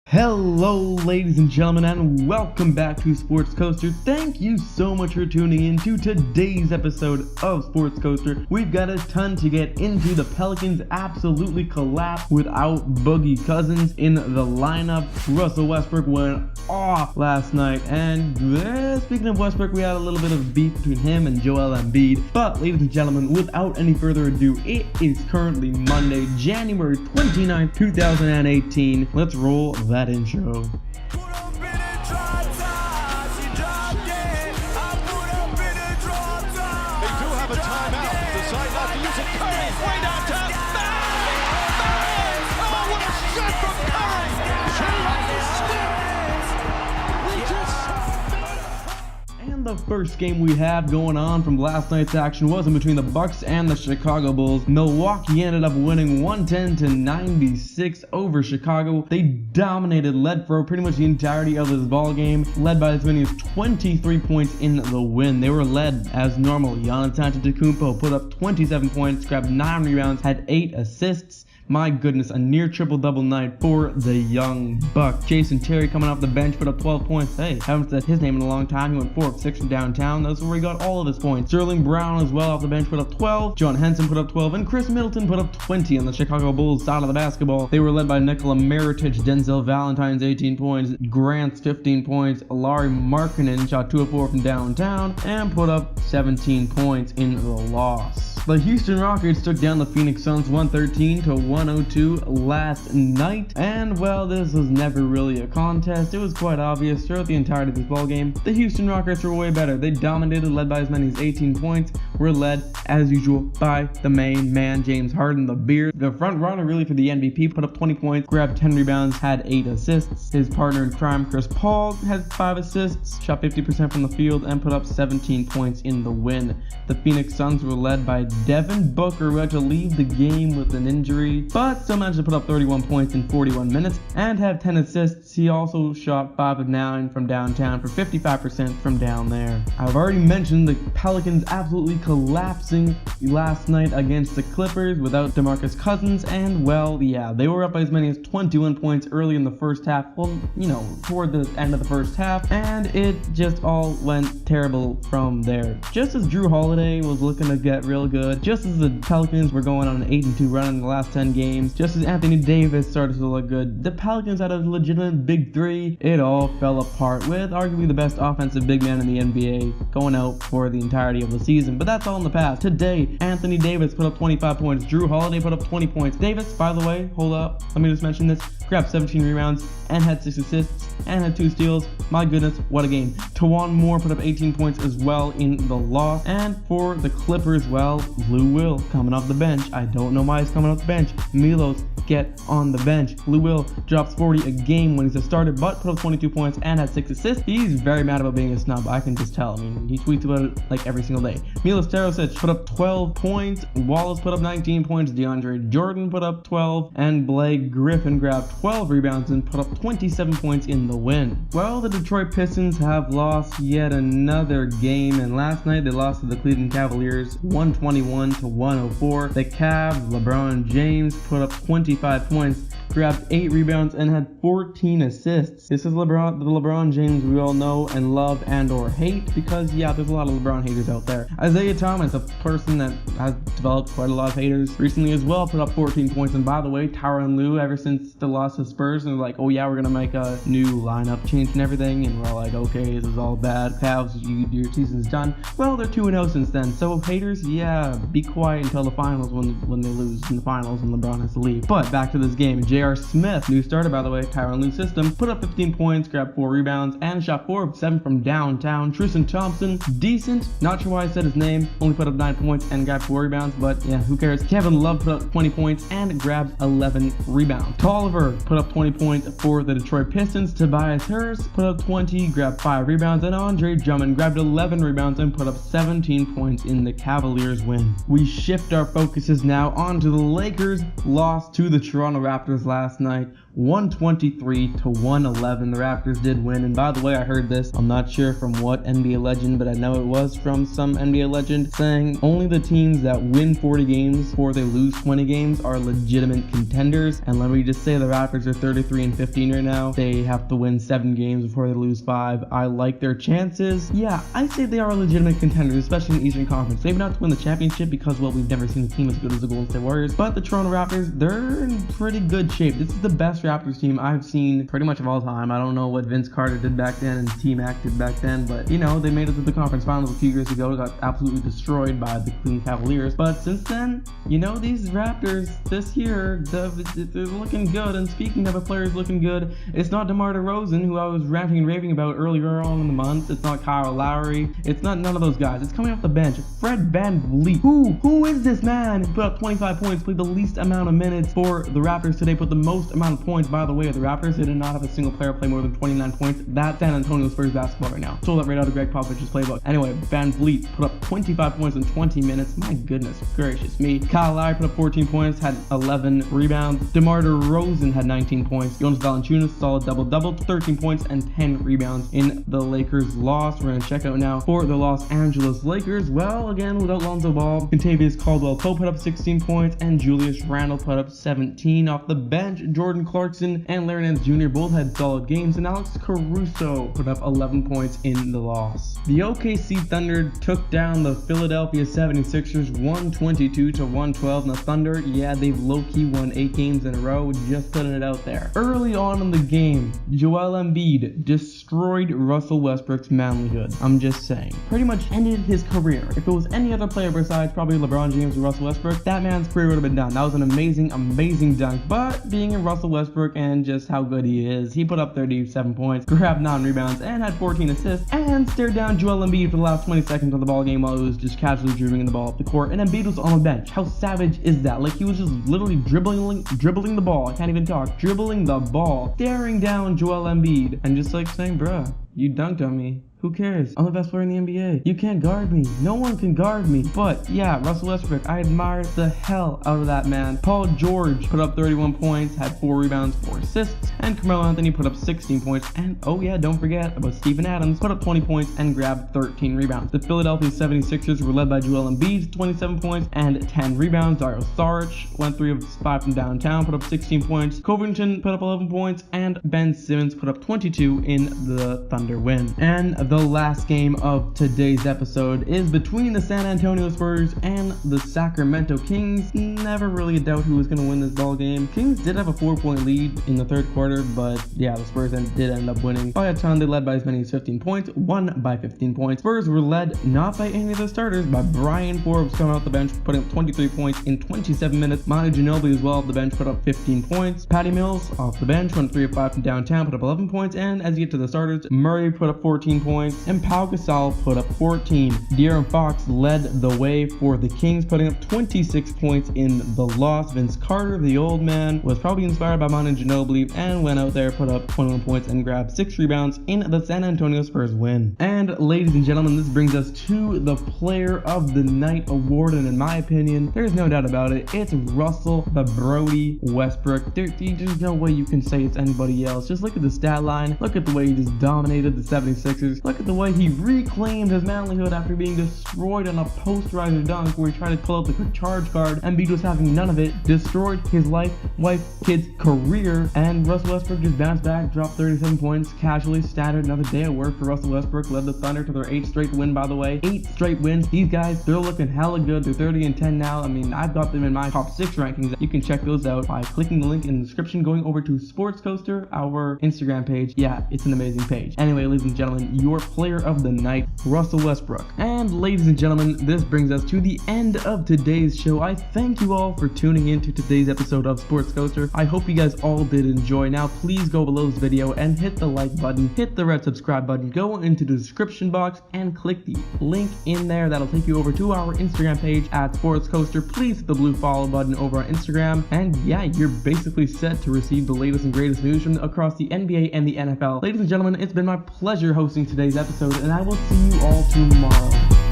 Hello ladies and gentlemen, and welcome back to Sports Coaster. Thank you so much for tuning in to today's episode of Sports Coaster. We've got a ton to get into. The Pelicans absolutely collapsed without Boogie Cousins in the lineup. Russell Westbrook went off last night, and speaking of Westbrook, we had a little bit of beef between him and Joel Embiid. But ladies and gentlemen, without any further ado, it is currently Monday, January 29th, 2018. Let's roll that intro. The first game we have going on from last night's action was in between the Bucks and the Chicago Bulls. Milwaukee ended up winning 110-96 over Chicago. They dominated, led for pretty much the entirety of this ball game, led by as many as 23 points in the win. They were led as normal. Giannis Antetokounmpo put up 27 points, grabbed 9 rebounds, had 8 assists. My goodness, a near triple-double night for the young buck. Jason Terry coming off the bench put up 12 points. Hey, haven't said his name in a long time. He went 4 of 6 from downtown. That's where he got all of his points. Sterling Brown as well off the bench put up 12. John Henson put up 12. And Chris Middleton put up 20 on the Chicago Bulls side of the basketball. They were led by Nikola Mirotic, Denzel Valentine's 18 points, Grant's 15 points. Larry Markkinen shot 2 of 4 from downtown and put up 17 points in the loss. The Houston Rockets took down the Phoenix Suns 113-102 last night, and well, this was never really a contest. It was quite obvious throughout the entirety of this ball game. The Houston Rockets were way better. They dominated, led by as many as 18 points, were led as usual by the main man, James Harden, the beard. The front runner really for the MVP, put up 20 points, grabbed 10 rebounds, had 8 assists. His partner in crime, Chris Paul, had 5 assists, shot 50% from the field, and put up 17 points in the win. The Phoenix Suns were led by Devin Booker, who had to leave the game with an injury, but still managed to put up 31 points in 41 minutes and have 10 assists. He also shot 5 of 9 from downtown for 55% from down there. I've already mentioned the Pelicans absolutely collapsing last night against the Clippers without DeMarcus Cousins, and well, yeah, they were up by as many as 21 points early in the first half, well, toward the end of the first half, and it just all went terrible from there. Just as Drew Holiday was looking to get real good, just as the Pelicans were going on an 8-2 run in the last 10 games, just as Anthony Davis started to look good, the Pelicans had a legitimate big three. It all fell apart with arguably the best offensive big man in the NBA going out for the entirety of the season. But that's all in the past. Today, Anthony Davis put up 25 points. Drew Holiday put up 20 points. Davis, by the way, hold up, let me just mention this, grabbed 17 rebounds and had 6 assists and had 2 steals. My goodness, what a game. Tawan Moore put up 18 points as well in the loss. And for the Clippers, well, Lou Will coming off the bench. I don't know why he's coming off the bench. Milos, get on the bench. Lou Will drops 40 a game when he's a starter, but put up 22 points and had 6 assists. He's very mad about being a snub, I can just tell. I mean, he tweets about it like every single day. Milos Terodosic put up 12 points. Wallace put up 19 points. DeAndre Jordan put up 12. And Blake Griffin grabbed 12 rebounds and put up 27 points in the win. Well, the Detroit Pistons have lost yet another game, and last night they lost to the Cleveland Cavaliers 121-104. The Cavs, LeBron James put up 25 points, grabbed 8 rebounds, and had 14 assists. This is the LeBron James we all know and love and or hate, because yeah, there's a lot of LeBron haters out there. Isaiah Thomas, a person that has developed quite a lot of haters recently as well, put up 14 points. And by the way, Tyronn Lue, ever since the loss to Spurs, and they're like, oh yeah, we're gonna make a new lineup change and everything, and we're all like, okay, this is all bad. Cavs, your season's done. Well, they're 2-0 since then. So haters, yeah, be quiet until the finals when they lose in the finals and LeBron has to leave. But back to this game. J.R. Smith, new starter by the way, Tyronn Lue's system, put up 15 points, grabbed 4 rebounds, and shot 4 of 7 from downtown. Tristan Thompson, decent, not sure why I said his name, only put up 9 points and grabbed 4 rebounds, but yeah, who cares. Kevin Love put up 20 points and grabbed 11 rebounds. Tolliver put up 20 points for the Detroit Pistons. Tobias Harris put up 20, grabbed 5 rebounds, and Andre Drummond grabbed 11 rebounds and put up 17 points in the Cavaliers win. We shift our focuses now onto the Lakers' loss to the Toronto Raptors last night, 123-111. The Raptors did win, and by the way, I heard this, I'm not sure from what NBA legend, but I know it was from some NBA legend, saying only the teams that win 40 games before they lose 20 games are legitimate contenders. And let me just say, the Raptors are 33-15 right now. They have to win 7 games before they lose 5. I like their chances. Yeah, I say they are legitimate contenders, especially in the Eastern Conference. Maybe not to win the championship because, well, we've never seen a team as good as the Golden State Warriors, but the Toronto Raptors, they're in pretty good shape. This is the best Raptors team I've seen pretty much of all time. I don't know what Vince Carter did back then and T-Mac did back then, but you know, they made it to the conference finals a few years ago, got absolutely destroyed by the Cleveland Cavaliers. But since then, you know, these Raptors this year, they're looking good. And speaking of a player who's looking good, it's not DeMar DeRozan, who I was ranting and raving about earlier on in the month. It's not Kyle Lowry. It's not none of those guys. It's coming off the bench. Fred VanVleet. Who is this man? He put up 25 points, played the least amount of minutes for the Raptors today, put the most amount of points. By the way, the Raptors did not have a single player play more than 29 points. That's San Antonio Spurs basketball right now. Stole that right out of Greg Popovich's playbook. Anyway, VanVleet put up 25 points in 20 minutes. My goodness gracious me. Kyle Lowry put up 14 points, had 11 rebounds. DeMar DeRozan had 19 points. Jonas Valanciunas, solid double-double, 13 points and 10 rebounds in the Lakers' loss. We're going to check out now for the Los Angeles Lakers. Well, again, without Lonzo Ball, Kentavious Caldwell-Pope put up 16 points and Julius Randle put up 17. Off the bench, Jordan Clarkson and Larry Nance Jr. both had solid games, and Alex Caruso put up 11 points in the loss. The OKC Thunder took down the Philadelphia 76ers 122-112. And the Thunder, yeah, they've low-key won 8 games in a row, just putting it out there. Early on in the game, Joel Embiid destroyed Russell Westbrook's manlyhood. I'm just saying. Pretty much ended his career. If it was any other player besides probably LeBron James or Russell Westbrook, that man's career would have been done. That was an amazing dunk. But being in Russell Westbrook and just how good he is, he put up 37 points, grabbed 9 rebounds, and had 14 assists, and stared down Joel Embiid for the last 20 seconds of the ball game while he was just casually dribbling the ball up the court. And Embiid was on the bench. How savage is that? Like, he was just literally dribbling the ball. I can't even talk. Dribbling the ball, staring down Joel Embiid, and just like saying, bruh, you dunked on me. Who cares? I'm the best player in the NBA. You can't guard me. No one can guard me. But yeah, Russell Westbrook, I admire the hell out of that man. Paul George put up 31 points, had 4 rebounds, 4 assists, and Carmelo Anthony put up 16 points. And oh yeah, don't forget about Steven Adams, put up 20 points and grabbed 13 rebounds. The Philadelphia 76ers were led by Joel Embiid, 27 points and 10 rebounds. Dario Saric went 3 of 5 from downtown, put up 16 points. Covington put up 11 points, and Ben Simmons put up 22 in the Thunder win. And the last game of today's episode is between the San Antonio Spurs and the Sacramento Kings. Never really a doubt who was going to win this ball game. Kings did have a 4-point lead in the third quarter, but yeah, the Spurs did end up winning by a ton. They led by as many as 15 points, won by 15 points. Spurs were led not by any of the starters, by Brian Forbes coming off the bench, putting up 23 points in 27 minutes. Manu Ginobili as well off the bench, put up 15 points. Patty Mills off the bench, went 3 of 5 from downtown, put up 11 points. And as you get to the starters, Murray put up 14 points, and Pau Gasol put up 14. De'Aaron Fox led the way for the Kings, putting up 26 points in the loss. Vince Carter, the old man, was probably inspired by Manu Ginobili and went out there, put up 21 points and grabbed 6 rebounds in the San Antonio Spurs win. And ladies and gentlemen, this brings us to the Player of the Night award, and in my opinion, there's no doubt about it, it's Russell the Brody Westbrook. There's no way you can say it's anybody else. Just look at the stat line, look at the way he just dominated the 76ers, look at the way he reclaimed his manlyhood after being destroyed on a posterizer dunk where he tried to pull out the charge card. Embiid was having none of it, destroyed his life, wife, kids, career, and Russell Westbrook just bounced back, dropped 37 points, casually standard. Another day of work for Russell Westbrook, led the Thunder to their 8th straight win, by the way. 8 straight wins. These guys, they're looking hella good. They're 30-10 now. I mean, I've got them in my top 6 rankings. You can check those out by clicking the link in the description, going over to Sports Coaster, our Instagram page. Yeah, it's an amazing page. Anyway, ladies and gentlemen, your Player of the Night, Russell Westbrook. And ladies and gentlemen, this brings us to the end of today's show. I thank you all for tuning in to today's episode of Sports Coaster. I hope you guys all did enjoy. Now please go below this video and hit the like button, hit the red subscribe button, go into the description box and click the link in there. That'll take you over to our Instagram page at Sports Coaster. Please hit the blue follow button over on Instagram, and yeah, you're basically set to receive the latest and greatest news from across the NBA and the NFL. Ladies and gentlemen, it's been my pleasure hosting today's episode, and I will see you all tomorrow.